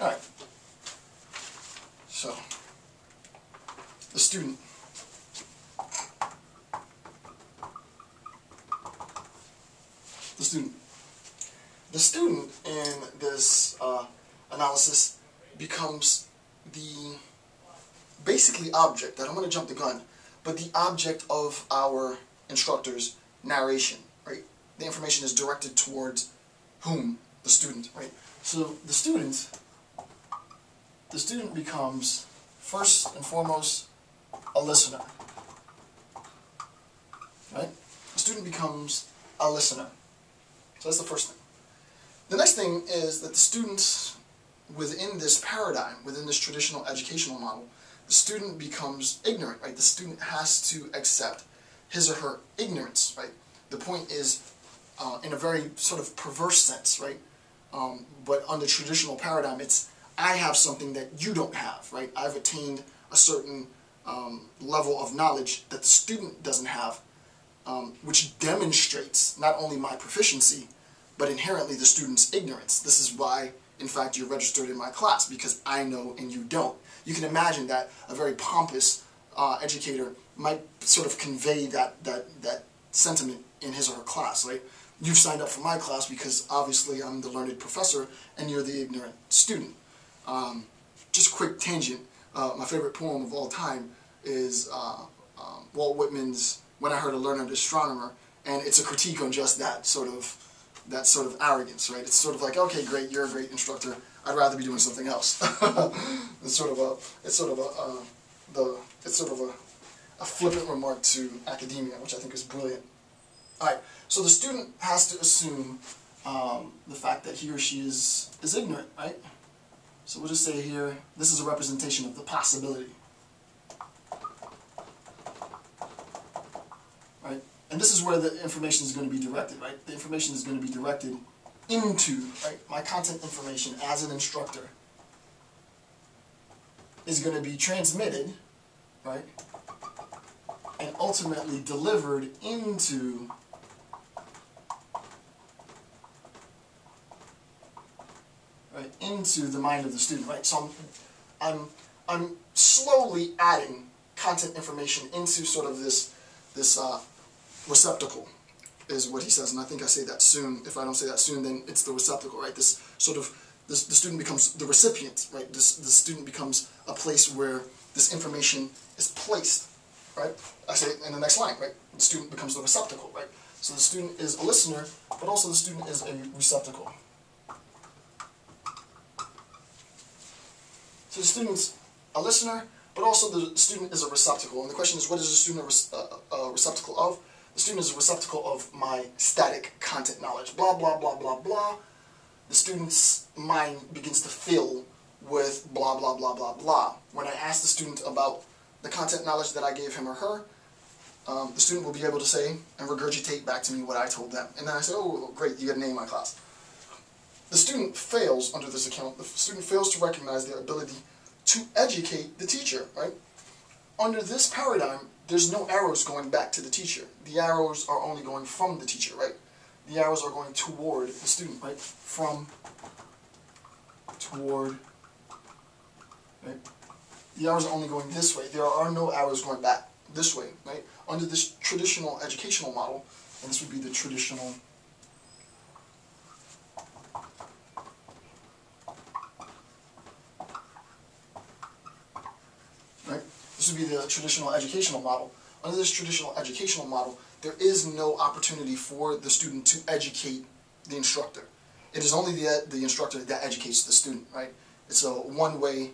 Alright, so the student. The student in this analysis becomes the basically object. I don't want to jump the gun, but the object of our instructor's narration, right? The information is directed towards whom? The student, right? So the student becomes first and foremost a listener, right? The student becomes a listener. So that's the first thing. The next thing is that the student, within this paradigm, within this traditional educational model, the student becomes ignorant, right? The student has to accept his or her ignorance, right? The point is, in a very sort of perverse sense, right? But under traditional paradigm, it's, I have something that you don't have, right? I've attained a certain level of knowledge that the student doesn't have, which demonstrates not only my proficiency, but inherently the student's ignorance. This is why, in fact, you're registered in my class, because I know and you don't. You can imagine that a very pompous educator might sort of convey that sentiment in his or her class, right? You've signed up for my class because obviously I'm the learned professor and you're the ignorant student. Just a quick tangent, my favorite poem of all time is Walt Whitman's When I Heard a Learned Astronomer, and it's a critique on just that sort of arrogance, right? It's sort of like, okay, great, you're a great instructor, I'd rather be doing something else. It's sort of a flippant remark to academia, which I think is brilliant. All right, so the student has to assume the fact that he or she is ignorant, right? So we'll just say here, this is a representation of the possibility. Right? And this is where the information is going to be directed, right? The information is going to be directed into, right? My content information as an instructor is going to be transmitted, right? And ultimately delivered into into the mind of the student, right? So I'm slowly adding content information into sort of this receptacle, is what he says, and I think I say that soon. If I don't say that soon, then it's the receptacle, right? This sort of the student becomes the recipient, right? The student becomes a place where this information is placed, right? I say it in the next line, right? The student becomes the receptacle, right? So the student is a listener, but also the student is a receptacle. So the student's a listener, but also the student is a receptacle. And the question is, what is the student a receptacle of? The student is a receptacle of my static content knowledge. Blah, blah, blah, blah, blah. The student's mind begins to fill with blah, blah, blah, blah, blah. When I ask the student about the content knowledge that I gave him or her, the student will be able to say and regurgitate back to me what I told them. And then I say, oh, great, you get an A in my class. The student fails under this account. The student fails to recognize their ability to educate the teacher, right? Under this paradigm, there's no arrows going back to the teacher. The arrows are only going from the teacher, right? The arrows are going toward the student, right? From, toward, right? The arrows are only going this way. There are no arrows going back this way, right? Under this traditional educational model, and this would be the traditional This would be the traditional educational model. Under this traditional educational model, there is no opportunity for the student to educate the instructor. It is only the instructor that educates the student, right? It's a one-way,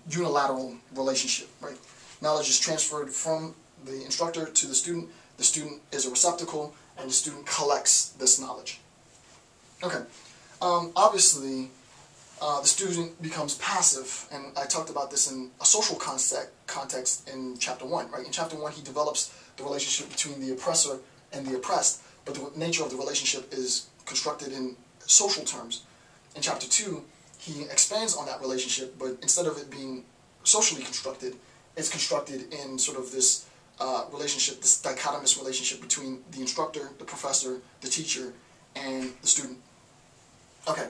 unilateral relationship, right? Knowledge is transferred from the instructor to the student. The student is a receptacle, and the student collects this knowledge. Okay. Obviously, the student becomes passive, and I talked about this in a social context in Chapter 1, right? In Chapter 1, he develops the relationship between the oppressor and the oppressed, but the nature of the relationship is constructed in social terms. In Chapter 2, he expands on that relationship, but instead of it being socially constructed, it's constructed in sort of this relationship, this dichotomous relationship between the instructor, the professor, the teacher, and the student. Okay.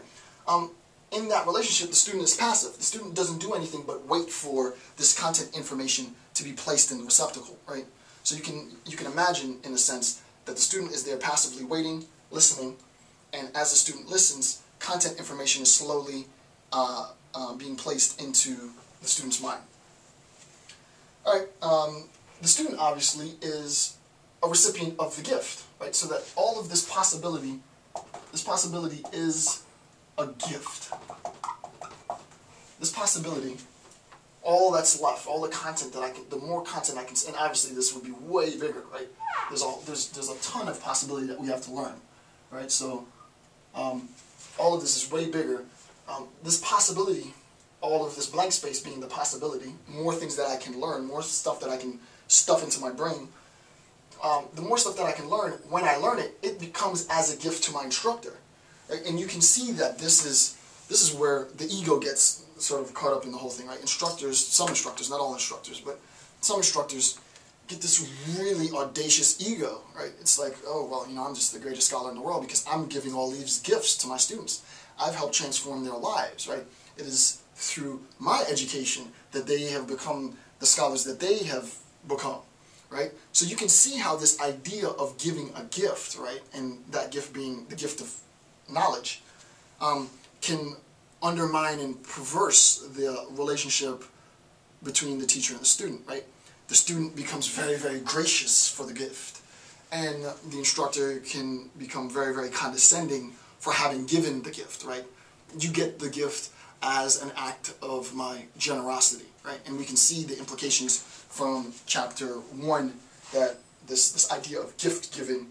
in that relationship, the student is passive. The student doesn't do anything but wait for this content information to be placed in the receptacle, right? So you can imagine, in a sense, that the student is there passively waiting, listening, and as the student listens, content information is slowly being placed into the student's mind. All right, the student obviously is a recipient of the gift, right? So that all of this possibility is a gift. This possibility, all that's left, all the content that the more content I can, and obviously this would be way bigger, right? There's a ton of possibility that we have to learn, right? So all of this is way bigger. This possibility, all of this blank space being the possibility, more things that I can learn, more stuff that I can stuff into my brain. The more stuff that I can learn, when I learn it, it becomes as a gift to my instructor. Right? And you can see that this is where the ego gets sort of caught up in the whole thing, right? Instructors, some instructors, not all instructors, but some instructors get this really audacious ego, right? It's like, oh, well, you know, I'm just the greatest scholar in the world because I'm giving all these gifts to my students. I've helped transform their lives, right? It is through my education that they have become the scholars that they have become, right? So you can see how this idea of giving a gift, right, and that gift being the gift of knowledge, can undermine and perverse the relationship between the teacher and the student, right? The student becomes very, very gracious for the gift, and the instructor can become very, very condescending for having given the gift, right? You get the gift as an act of my generosity, right? And we can see the implications from chapter 1 that this idea of gift giving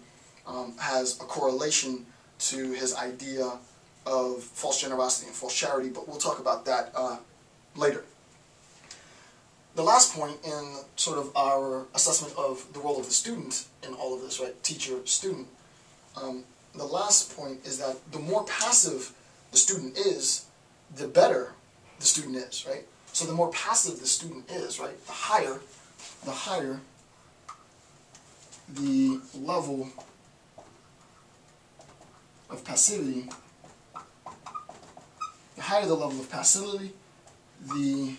has a correlation to his idea of false generosity and false charity, but we'll talk about that later. The last point in sort of our assessment of the role of the student in all of this, right, teacher, student, the last point is that the more passive the student is, the better the student is, right? So the more passive the student is, right, the higher the level of passivity, the higher the level of passivity, the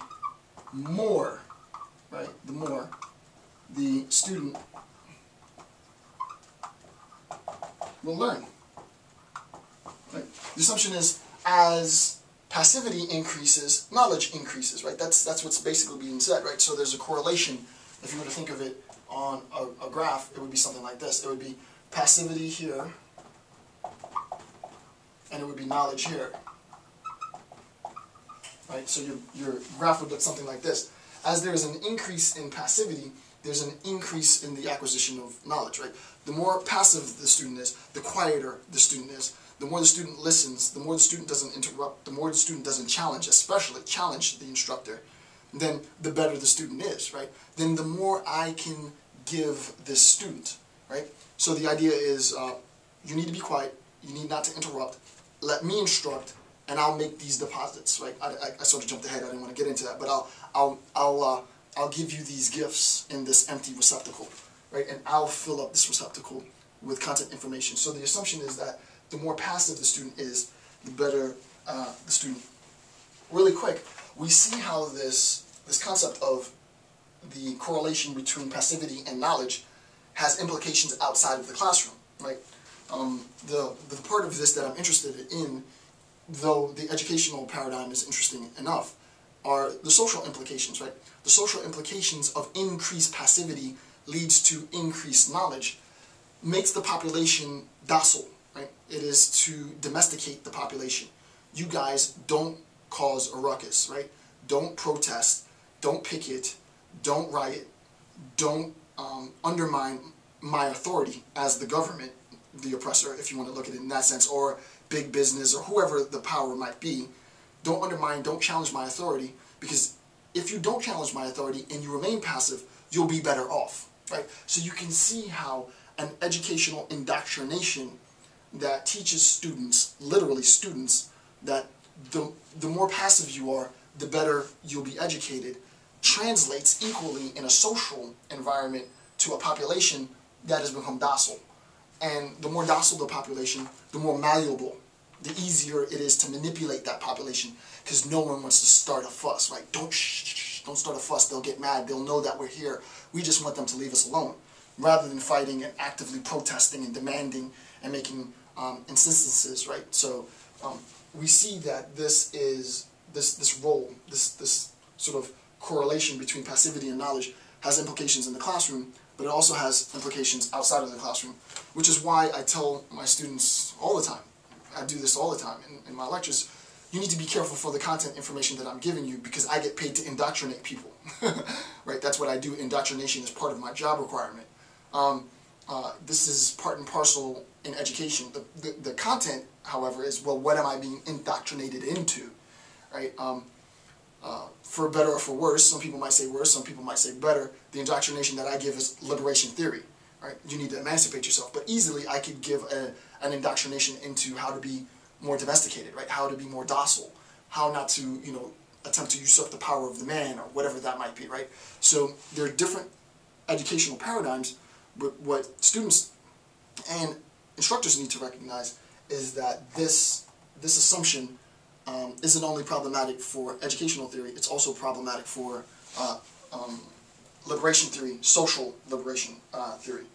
more, right, the more the student will learn. Right? The assumption is as passivity increases, knowledge increases, right? That's what's basically being said, right? So there's a correlation. If you were to think of it on a graph, it would be something like this. It would be passivity here, and it would be knowledge here. Right? So your graph would look something like this. As there is an increase in passivity, there's an increase in the acquisition of knowledge, right? The more passive the student is, the quieter the student is. The more the student listens, the more the student doesn't interrupt, the more the student doesn't challenge, especially challenge the instructor, then the better the student is, right? Then the more I can give this student, right? So the idea is you need to be quiet, you need not to interrupt, let me instruct, and I'll make these deposits, right? I sort of jumped ahead, I didn't want to get into that, but I'll give you these gifts in this empty receptacle, right? And I'll fill up this receptacle with content information. So the assumption is that the more passive the student is, the better the student. Really quick, we see how this concept of the correlation between passivity and knowledge has implications outside of the classroom, right? The part of this that I'm interested in, though the educational paradigm is interesting enough, are the social implications, right? The social implications of increased passivity leads to increased knowledge, makes the population docile, right? It is to domesticate the population. You guys don't cause a ruckus, right? Don't protest, don't picket, don't riot, don't undermine my authority as the government, the oppressor, if you want to look at it in that sense, or big business, or whoever the power might be. Don't undermine, don't challenge my authority, because if you don't challenge my authority and you remain passive, you'll be better off, right? So you can see how an educational indoctrination that teaches students, literally students, that the more passive you are, the better you'll be educated, translates equally in a social environment to a population that has become docile. And the more docile the population, the more malleable the easier it is to manipulate that population, because no one wants to start a fuss, right? Don't start a fuss, they'll get mad, they'll know that we're here. We just want them to leave us alone, rather than fighting and actively protesting and demanding and making instances, right? So we see that this role, this sort of correlation between passivity and knowledge has implications in the classroom, but it also has implications outside of the classroom, which is why I tell my students all the time, I do this all the time in my lectures, you need to be careful for the content information that I'm giving you, because I get paid to indoctrinate people, right? That's what I do. Indoctrination is part of my job requirement. This is part and parcel in education. The content, however, is, well, what am I being indoctrinated into, right? For better or for worse, some people might say worse, some people might say better, the indoctrination that I give is liberation theory, right? You need to emancipate yourself, but easily I could give an indoctrination into how to be more domesticated, right? How to be more docile, how not to, you know, attempt to usurp the power of the man, or whatever that might be, right? So there are different educational paradigms, but what students and instructors need to recognize is that this assumption isn't only problematic for educational theory, it's also problematic for liberation theory, social liberation theory.